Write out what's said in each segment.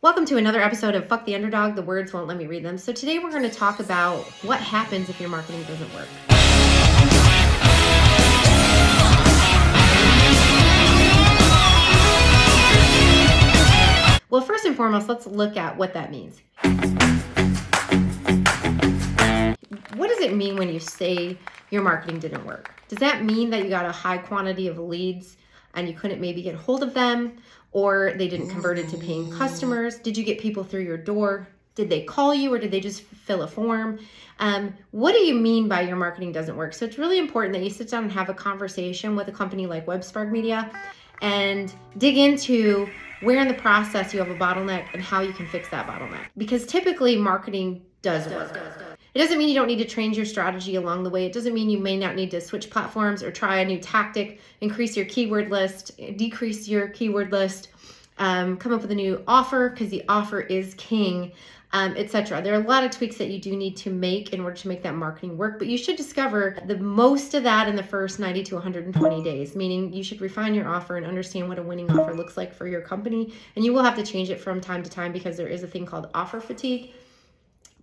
Welcome to another episode of Fuck the Underdog. The words won't let me read them. So today we're going to talk about what happens if your marketing doesn't work. Well, first and foremost, let's look at what that means. What does it mean when you say your marketing didn't work? Does that mean that you got a high quantity of leads and you couldn't maybe get hold of them, or they didn't convert into paying customers? Did you get people through your door? Did they call you, or did they just fill a form? What do you mean by your marketing doesn't work? So it's really important that you sit down and have a conversation with a company like WebSpark Media and dig into where in the process you have a bottleneck and how you can fix that bottleneck. Because typically marketing does work. It doesn't mean you don't need to change your strategy along the way. It doesn't mean you may not need to switch platforms or try a new tactic, increase your keyword list, decrease your keyword list, come up with a new offer because the offer is king, etc. There are a lot of tweaks that you do need to make in order to make that marketing work, but you should discover the most of that in the first 90 to 120 days, meaning you should refine your offer and understand what a winning offer looks like for your company. And you will have to change it from time to time because there is a thing called offer fatigue.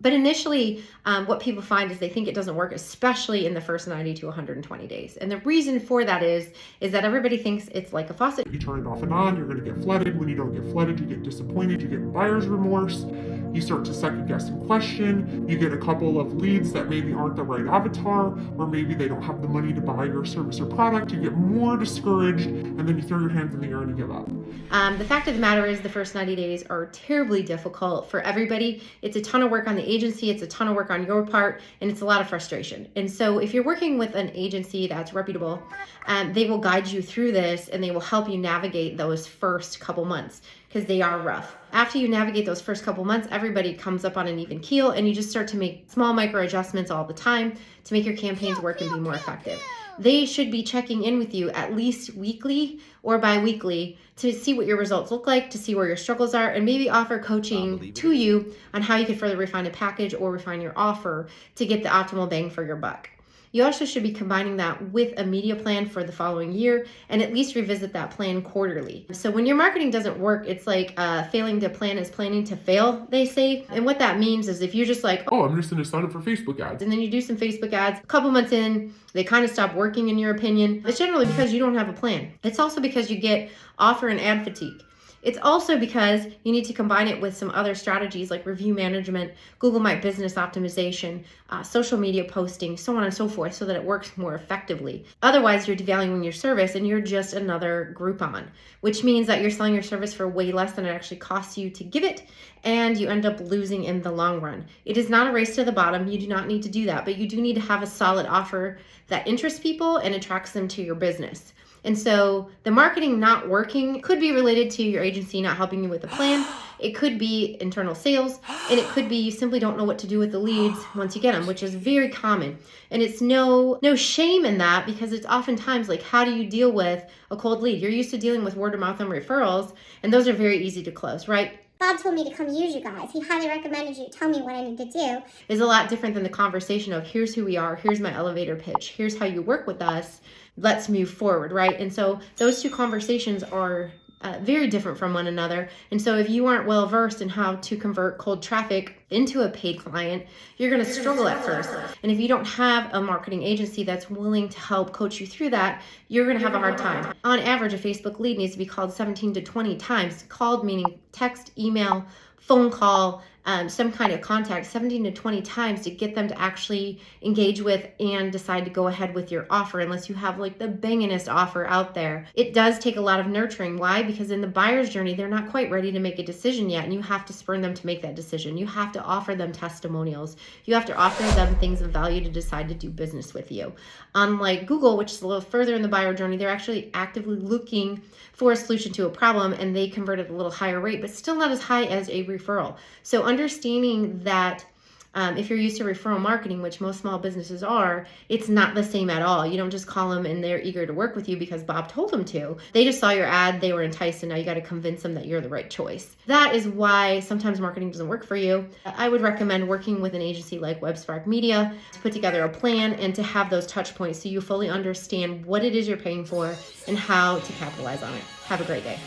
But initially, what people find is they think it doesn't work, especially in the first 90 to 120 days. And the reason for that is that everybody thinks it's like a faucet. You turn it off and on, you're going to get flooded. When you don't get flooded, you get disappointed, you get buyer's remorse. You start to second guess and question. You get a couple of leads that maybe aren't the right avatar, or maybe they don't have the money to buy your service or product. You get more discouraged, and then you throw your hands in the air and you give up. The fact of the matter is the first 90 days are terribly difficult for everybody. It's a ton of work on the agency, it's a ton of work on your part, and it's a lot of frustration. And so if you're working with an agency that's reputable, they will guide you through this and they will help you navigate those first couple months because they are rough. After you navigate those first couple months, everybody comes up on an even keel and you just start to make small micro adjustments all the time to make your campaigns work and be more effective. They should be checking in with you at least weekly or bi-weekly to see what your results look like, to see where your struggles are, and maybe offer coaching to you on how you could further refine a package or refine your offer to get the optimal bang for your buck. You also should be combining that with a media plan for the following year and at least revisit that plan quarterly. So when your marketing doesn't work, it's like failing to plan is planning to fail, they say. And what that means is if you're just like, oh, I'm just going to sign up for Facebook ads. And then you do some Facebook ads, a couple months in, they kind of stop working in your opinion. It's generally because you don't have a plan. It's also because you get offer and ad fatigue. It's also because you need to combine it with some other strategies like review management, Google My Business optimization, social media posting, so on and so forth, so that it works more effectively. Otherwise, you're devaluing your service and you're just another Groupon, which means that you're selling your service for way less than it actually costs you to give it, and you end up losing in the long run. It is not a race to the bottom. You do not need to do that, but you do need to have a solid offer that interests people and attracts them to your business. And so the marketing not working could be related to your agency not helping you with the plan. It could be internal sales, and it could be you simply don't know what to do with the leads once you get them, which is very common. And it's no shame in that because it's oftentimes like, how do you deal with a cold lead? You're used to dealing with word of mouth and referrals, and those are very easy to close, right? Bob told me to come use you guys. He highly recommended you tell me what I need to do. Is a lot different than the conversation of here's who we are, here's my elevator pitch, here's how you work with us, let's move forward, right? And so those two conversations are very different from one another. And so if you aren't well versed in how to convert cold traffic into a paid client, you're going to struggle at first. And if you don't have a marketing agency that's willing to help coach you through that, you're going to have a hard time. On average, a Facebook lead needs to be called 17 to 20 times. Called meaning text, email, phone call, some kind of contact 17 to 20 times to get them to actually engage with and decide to go ahead with your offer, unless you have like the bangingest offer out there. It does take a lot of nurturing. Why? Because in the buyer's journey, they're not quite ready to make a decision yet, and you have to spur them to make that decision. You have to offer them testimonials. You have to offer them things of value to decide to do business with you. Unlike Google, which is a little further in the buyer journey, they're actually actively looking for a solution to a problem, and they convert at a little higher rate, but still not as high as a referral. So understanding that if you're used to referral marketing, which most small businesses are, it's not the same at all. You don't just call them and they're eager to work with you because Bob told them to. They just saw your ad, they were enticed, and now you got to convince them that you're the right choice. That is why sometimes marketing doesn't work for you. I would recommend working with an agency like WebSpark Media to put together a plan and to have those touch points so you fully understand what it is you're paying for and how to capitalize on it. Have a great day.